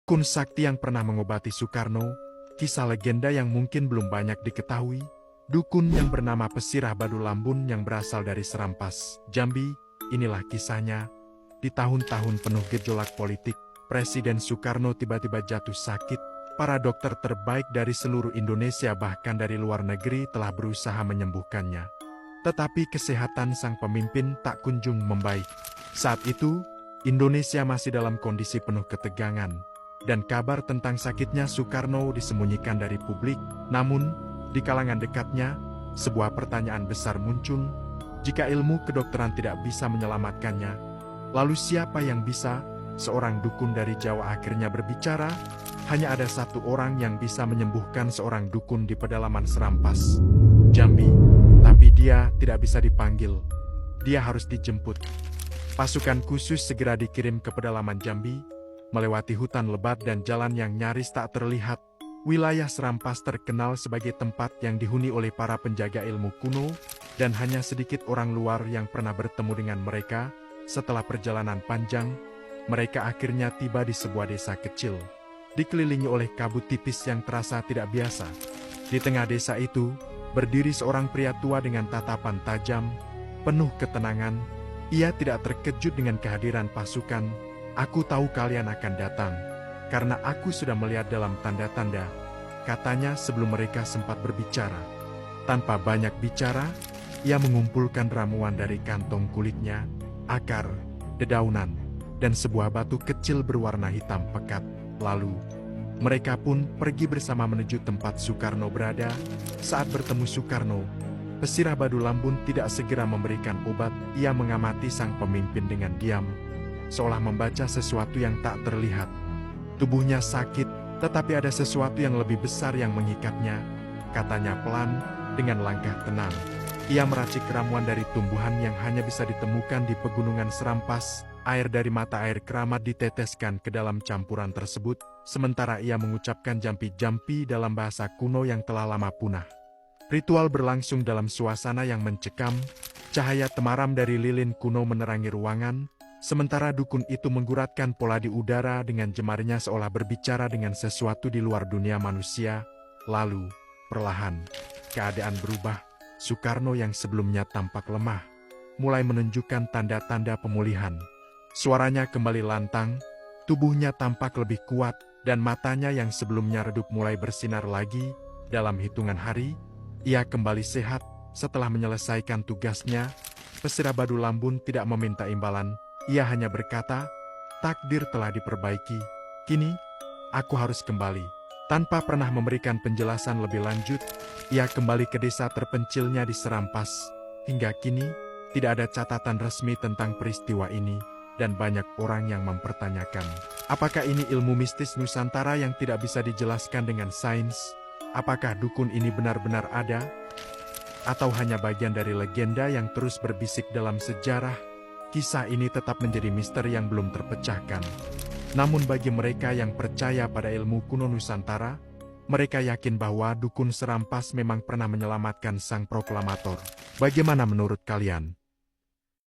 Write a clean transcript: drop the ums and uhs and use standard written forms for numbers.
Kun sakti yang pernah mengobati Soekarno, kisah legenda yang mungkin belum banyak diketahui, dukun yang bernama Pesirah Badu Lambun yang berasal dari Serampas, Jambi, inilah kisahnya. Di tahun-tahun penuh gejolak politik, Presiden Soekarno tiba-tiba jatuh sakit. Para dokter terbaik dari seluruh Indonesia bahkan dari luar negeri telah berusaha menyembuhkannya. Tetapi kesehatan sang pemimpin tak kunjung membaik. Saat itu, Indonesia masih dalam kondisi penuh ketegangan. Dan kabar tentang sakitnya Soekarno disembunyikan dari publik. Namun, di kalangan dekatnya, sebuah pertanyaan besar muncul. Jika ilmu kedokteran tidak bisa menyelamatkannya, lalu siapa yang bisa? Seorang dukun dari Jawa akhirnya berbicara. Hanya ada satu orang yang bisa menyembuhkan seorang dukun di pedalaman Serampas, Jambi. Tapi dia tidak bisa dipanggil. Dia harus dijemput. Pasukan khusus segera dikirim ke pedalaman Jambi, melewati hutan lebat dan jalan yang nyaris tak terlihat. Wilayah Serampas terkenal sebagai tempat yang dihuni oleh para penjaga ilmu kuno, dan hanya sedikit orang luar yang pernah bertemu dengan mereka. Setelah perjalanan panjang, mereka akhirnya tiba di sebuah desa kecil, dikelilingi oleh kabut tipis yang terasa tidak biasa. Di tengah desa itu, berdiri seorang pria tua dengan tatapan tajam, penuh ketenangan. Ia tidak terkejut dengan kehadiran pasukan. "Aku tahu kalian akan datang, karena aku sudah melihat dalam tanda-tanda," katanya sebelum mereka sempat berbicara. Tanpa banyak bicara, ia mengumpulkan ramuan dari kantong kulitnya, akar, dedaunan, dan sebuah batu kecil berwarna hitam pekat. Lalu, mereka pun pergi bersama menuju tempat Soekarno berada. Saat bertemu Soekarno, Pesirah Badu Lambun tidak segera memberikan obat. Ia mengamati sang pemimpin dengan diam, seolah membaca sesuatu yang tak terlihat. Tubuhnya sakit, tetapi ada sesuatu yang lebih besar yang mengikatnya, katanya pelan, dengan langkah tenang. Ia meracik ramuan dari tumbuhan yang hanya bisa ditemukan di pegunungan Serampas. Air dari mata air keramat diteteskan ke dalam campuran tersebut, sementara ia mengucapkan jampi-jampi dalam bahasa kuno yang telah lama punah. Ritual berlangsung dalam suasana yang mencekam. Cahaya temaram dari lilin kuno menerangi ruangan, sementara dukun itu mengguratkan pola di udara dengan jemarinya seolah berbicara dengan sesuatu di luar dunia manusia. Lalu, perlahan, keadaan berubah. Soekarno yang sebelumnya tampak lemah, mulai menunjukkan tanda-tanda pemulihan. Suaranya kembali lantang, tubuhnya tampak lebih kuat, dan matanya yang sebelumnya redup mulai bersinar lagi. Dalam hitungan hari, ia kembali sehat. Setelah menyelesaikan tugasnya, Pesirah Badu Lambun tidak meminta imbalan. Ia hanya berkata, "Takdir telah diperbaiki. Kini, aku harus kembali." Tanpa pernah memberikan penjelasan lebih lanjut, ia kembali ke desa terpencilnya di Serampas. Hingga kini, tidak ada catatan resmi tentang peristiwa ini, dan banyak orang yang mempertanyakan, apakah ini ilmu mistis Nusantara yang tidak bisa dijelaskan dengan sains? Apakah dukun ini benar-benar ada? Atau hanya bagian dari legenda yang terus berbisik dalam sejarah? Kisah ini tetap menjadi misteri yang belum terpecahkan. Namun bagi mereka yang percaya pada ilmu kuno Nusantara, mereka yakin bahwa dukun Serampas memang pernah menyelamatkan sang proklamator. Bagaimana menurut kalian?